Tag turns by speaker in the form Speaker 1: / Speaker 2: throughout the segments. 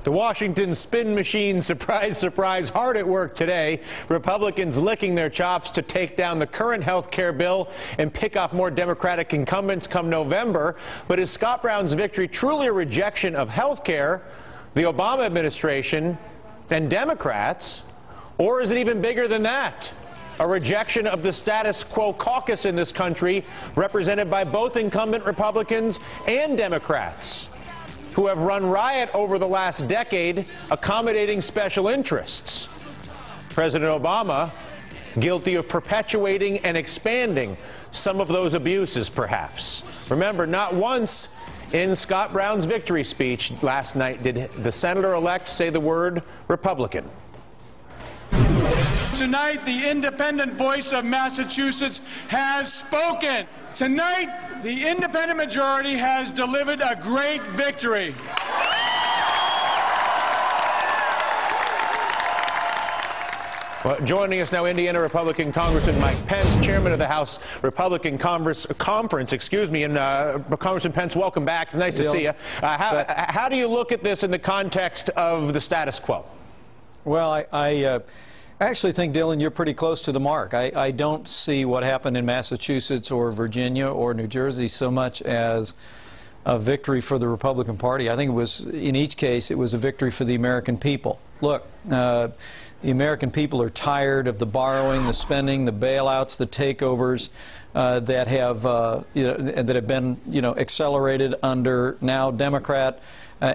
Speaker 1: The Washington spin machine, surprise, surprise, hard at work today. Republicans licking their chops to take down the current health care bill and pick off more Democratic incumbents come November. But is Scott Brown's victory truly a rejection of health care, the Obama administration, and Democrats? Or is it even bigger than that? A rejection of the status quo caucus in this country, represented by both incumbent Republicans and Democrats, who have run riot over the last decade accommodating special interests. President Obama guilty of perpetuating and expanding some of those abuses, perhaps. Remember, not once in Scott Brown's victory speech last night did the senator-elect say the word Republican.
Speaker 2: Tonight, the independent voice of Massachusetts has spoken. Tonight, the independent majority has delivered a great victory.
Speaker 1: Well, joining us now, Indiana Republican Congressman Mike Pence, chairman of the House Republican Conference, and Congressman Pence, welcome back. It's nice to see you. How do you look at this in the context of the status quo?
Speaker 3: Well, I actually think, Dylan, you're pretty close to the mark. I don't see what happened in Massachusetts or Virginia or New Jersey so much as a victory for the Republican Party. I think it was, in each case, it was a victory for the American people. Look, the American people are tired of the borrowing, the spending, the bailouts, the takeovers that have been accelerated under now Democrat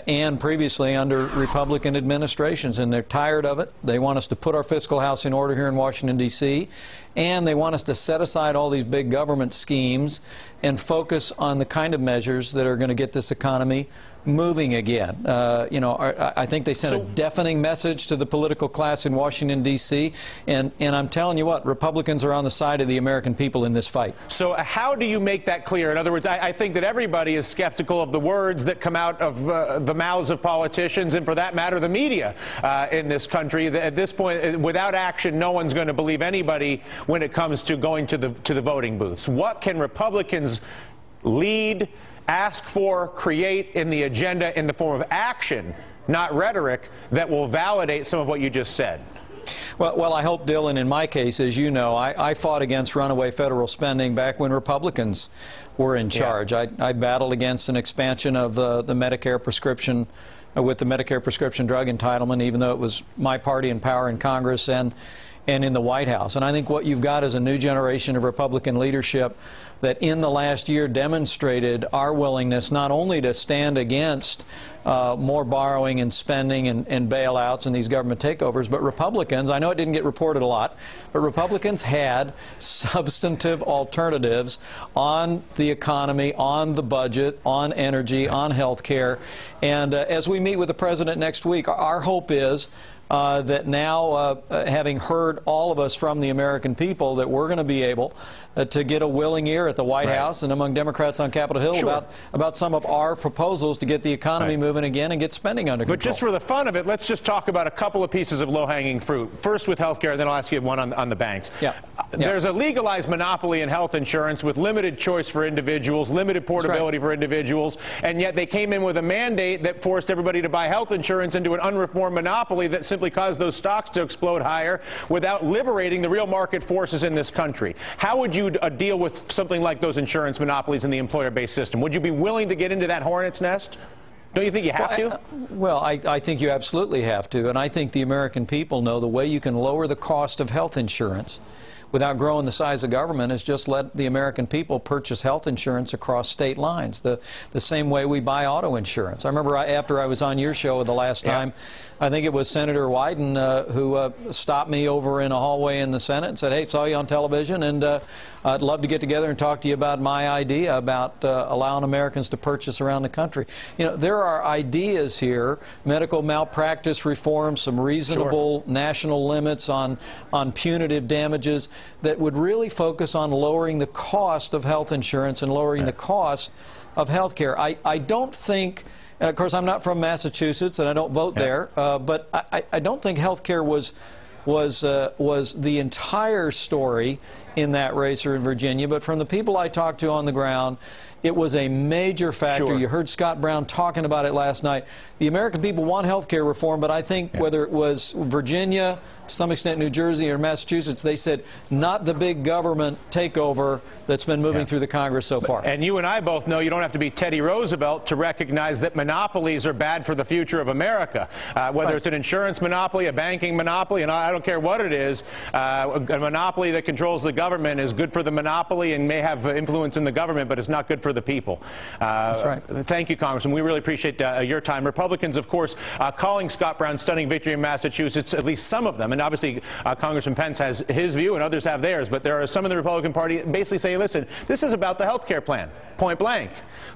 Speaker 3: and previously under Republican administrations, and they're tired of it. They want us to put our fiscal house in order here in Washington, D.C., and they want us to set aside all these big government schemes and focus on the kind of measures that are going to get this economy moving again. I think they sent a deafening message to the political class in Washington, D.C., and I'm telling you what, Republicans are on the side of the American people in this fight.
Speaker 1: So how do you make that clear? In other words, I think that everybody is skeptical of the words that come out of the mouths of politicians, and for that matter, the media in this country. At this point, without action, no one's going to believe anybody when it comes to going to the voting booths. What can Republicans lead, ask for, create in the agenda in the form of action, not rhetoric, that will validate some of what you just said?
Speaker 3: Well, I hope, Dylan, in my case, as you know, I fought against runaway federal spending back when Republicans were in charge. Yeah. I battled against an expansion of the Medicare prescription, with the Medicare prescription drug entitlement, even though it was my party in power in Congress and in the White House. And I think what you've got is a new generation of Republican leadership that in the last year demonstrated our willingness not only to stand against more borrowing and spending and bailouts and these government takeovers, but Republicans, I know it didn't get reported a lot, but Republicans had substantive alternatives on the economy, on the budget, on energy, on health care. And as we meet with the president next week, our hope is that now, having heard all of us from the American people, that we're going to be able to get a willing ear at the White House and among Democrats on Capitol Hill about some of our proposals to get the economy moving again and get spending under control.
Speaker 1: But just for the fun of it, let's just talk about a couple of pieces of low-hanging fruit. First with health care, and then I'll ask you one on the banks. There's a legalized monopoly in health insurance with limited choice for individuals, limited portability for individuals, and yet they came in with a mandate that forced everybody to buy health insurance into an unreformed monopoly that simply caused those stocks to explode higher without liberating the real market forces in this country. How would you deal with something like those insurance monopolies in the employer-based system? Would you be willing to get into that hornet's nest? Don't you think you have to?
Speaker 3: I think you absolutely have to, and I think the American people know the way you can lower the cost of health insurance without growing the size of government is just let the American people purchase health insurance across state lines, the same way we buy auto insurance. I remember after I was on your show the last time, I think it was Senator Wyden who stopped me over in a hallway in the Senate and said, hey, saw you on television, and I'd love to get together and talk to you about my idea about allowing Americans to purchase around the country. You know, there are ideas here, medical malpractice reform, some reasonable national limits on punitive damages that would really focus on lowering the cost of health insurance and lowering the cost of health care. I don't think, and of course I'm not from Massachusetts and I don't vote there, but I don't think health care was the entire story in that race or in Virginia. But from the people I talked to on the ground It was a major factor.
Speaker 1: Sure.
Speaker 3: You heard Scott Brown talking about it last night. The American people want health care reform, but I think whether it was Virginia, to some extent New Jersey or Massachusetts, they said not the big government takeover that's been moving through the Congress so far.
Speaker 1: And you and I both know you don't have to be Teddy Roosevelt to recognize that monopolies are bad for the future of America. Whether it's an insurance monopoly, a banking monopoly, and I don't care what it is, a monopoly that controls the government is good for the monopoly and may have influence in the government, but it's not good for the people.
Speaker 3: That's right.
Speaker 1: Thank you, Congressman. We really appreciate your time. Republicans, of course, calling Scott Brown's stunning victory in Massachusetts, at least some of them, and obviously Congressman Pence has his view and others have theirs, but there are some in the Republican Party basically saying, listen, this is about the health care plan, point blank.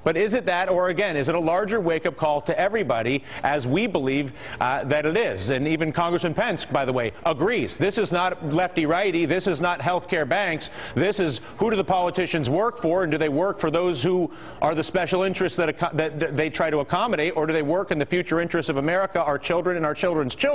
Speaker 1: But is it that, or again, is it a larger wake-up call to everybody, as we believe that it is? And even Congressman Pence, by the way, agrees. This is not lefty-righty. This is not health care banks. This is who do the politicians work for, and do they work for those who are the special interests that they try to accommodate, or do they work in the future interests of America, our children, and our children's children?